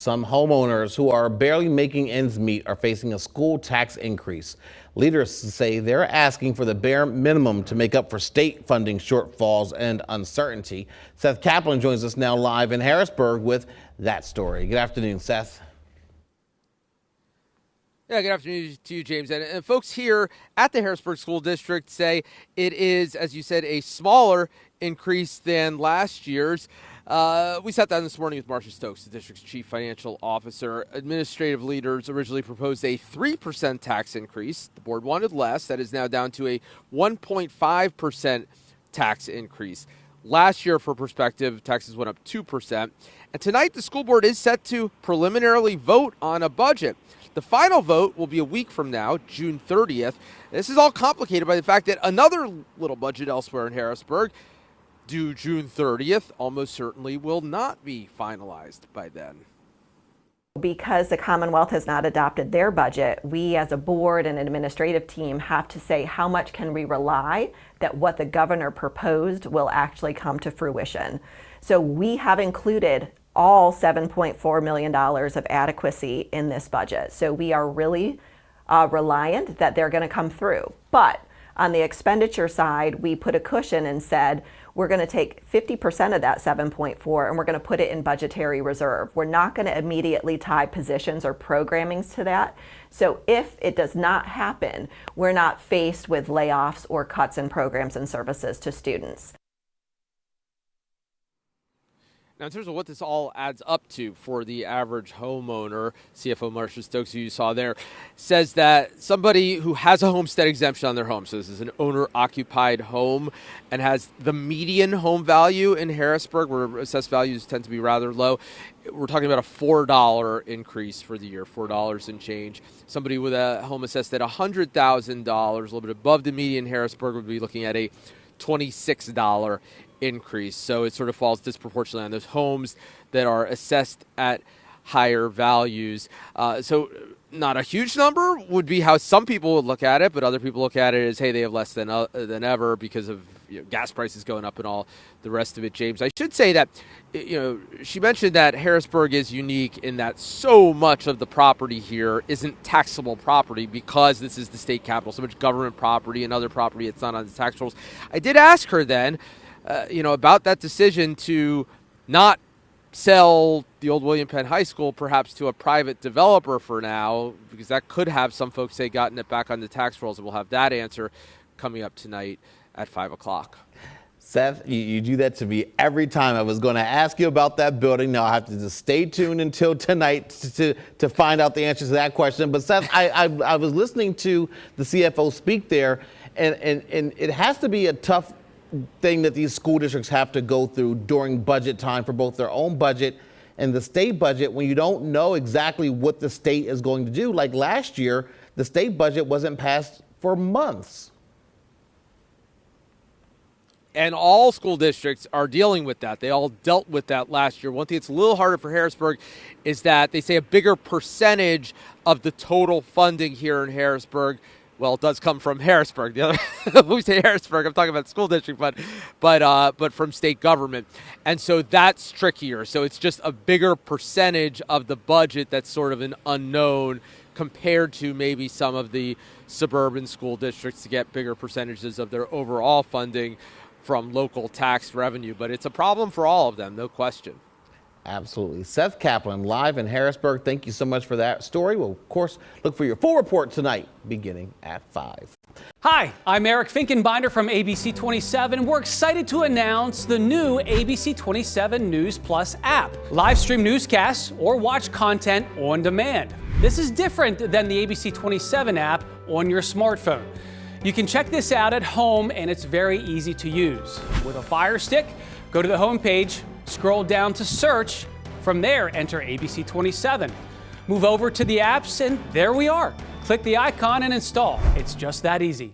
Some homeowners who are barely making ends meet are facing a school tax increase. Leaders say they're asking for the bare minimum to make up for state funding shortfalls and uncertainty. Seth Kaplan joins us now live in Harrisburg with that story. Good afternoon, Seth. Yeah, good afternoon to you, James. And folks here at the Harrisburg School District say it is, as you said, a smaller increase than last year's. We sat down this morning with Marcia Stokes, the district's chief financial officer. Administrative leaders originally proposed a 3% tax increase. The board wanted less. That is now down to a 1.5% tax increase. Last year, for perspective, taxes went up 2%. And tonight, the school board is set to preliminarily vote on a budget. The final vote will be a week from now, June 30th. This is all complicated by the fact that another little budget elsewhere in Harrisburg, due June 30th, almost certainly will not be finalized by then. Because the Commonwealth has not adopted their budget, we as a board and administrative team have to say how much can we rely that what the governor proposed will actually come to fruition. So we have included all $7.4 million of adequacy in this budget. So we are really reliant that they're going to come through. But on the expenditure side, we put a cushion and said, we're going to take 50% of that 7.4 and we're going to put it in budgetary reserve. We're not going to immediately tie positions or programmings to that. So if it does not happen, we're not faced with layoffs or cuts in programs and services to students. Now, in terms of what this all adds up to for the average homeowner, CFO Marcia Stokes, who you saw there, says that somebody who has a homestead exemption on their home, so this is an owner-occupied home, and has the median home value in Harrisburg, where assessed values tend to be rather low, we're talking about a $4 increase for the year, $4 and change. Somebody with a home assessed at $100,000, a little bit above the median in Harrisburg, would be looking at a $26 increase. So it sort of falls disproportionately on those homes that are assessed at higher values. So not a huge number would be how some people would look at it, but other people look at it as, hey, they have less than ever because of gas prices going up and all the rest of it, James. I should say that, she mentioned that Harrisburg is unique in that so much of the property here isn't taxable property because this is the state capital, so much government property and other property it's not on the tax rolls. I did ask her then, about that decision to not sell the old William Penn High School perhaps to a private developer for now, because that could have, some folks say, gotten it back on the tax rolls, and we'll have that answer coming up tonight at 5 o'clock. Seth, you do that to me every time. I was going to ask you about that building. Now I have to just stay tuned until tonight to find out the answer to that question. But Seth, I was listening to the CFO speak there, and it has to be a tough thing that these school districts have to go through during budget time for both their own budget and the state budget when you don't know exactly what the state is going to do. Like last year, the state budget wasn't passed for months. And all school districts are dealing with that. They all dealt with that last year. One thing that's a little harder for Harrisburg is that they say a bigger percentage of the total funding here in Harrisburg, well, it does come from Harrisburg. The other, when we say Harrisburg, I'm talking about the school district, but from state government. And so that's trickier. So it's just a bigger percentage of the budget that's sort of an unknown compared to maybe some of the suburban school districts to get bigger percentages of their overall funding from local tax revenue. But it's a problem for all of them, no question. Absolutely. Seth Kaplan, live in Harrisburg. Thank you so much for that story. We'll, of course, look for your full report tonight, beginning at 5. Hi, I'm Eric Finkenbinder from ABC 27. We're excited to announce the new ABC 27 News Plus app. Live stream newscasts or watch content on demand. This is different than the ABC 27 app on your smartphone. You can check this out at home, and it's very easy to use. With a Fire Stick, go to the home page, scroll down to search. From there, enter ABC 27. Move over to the apps, and there we are. Click the icon and install. It's just that easy.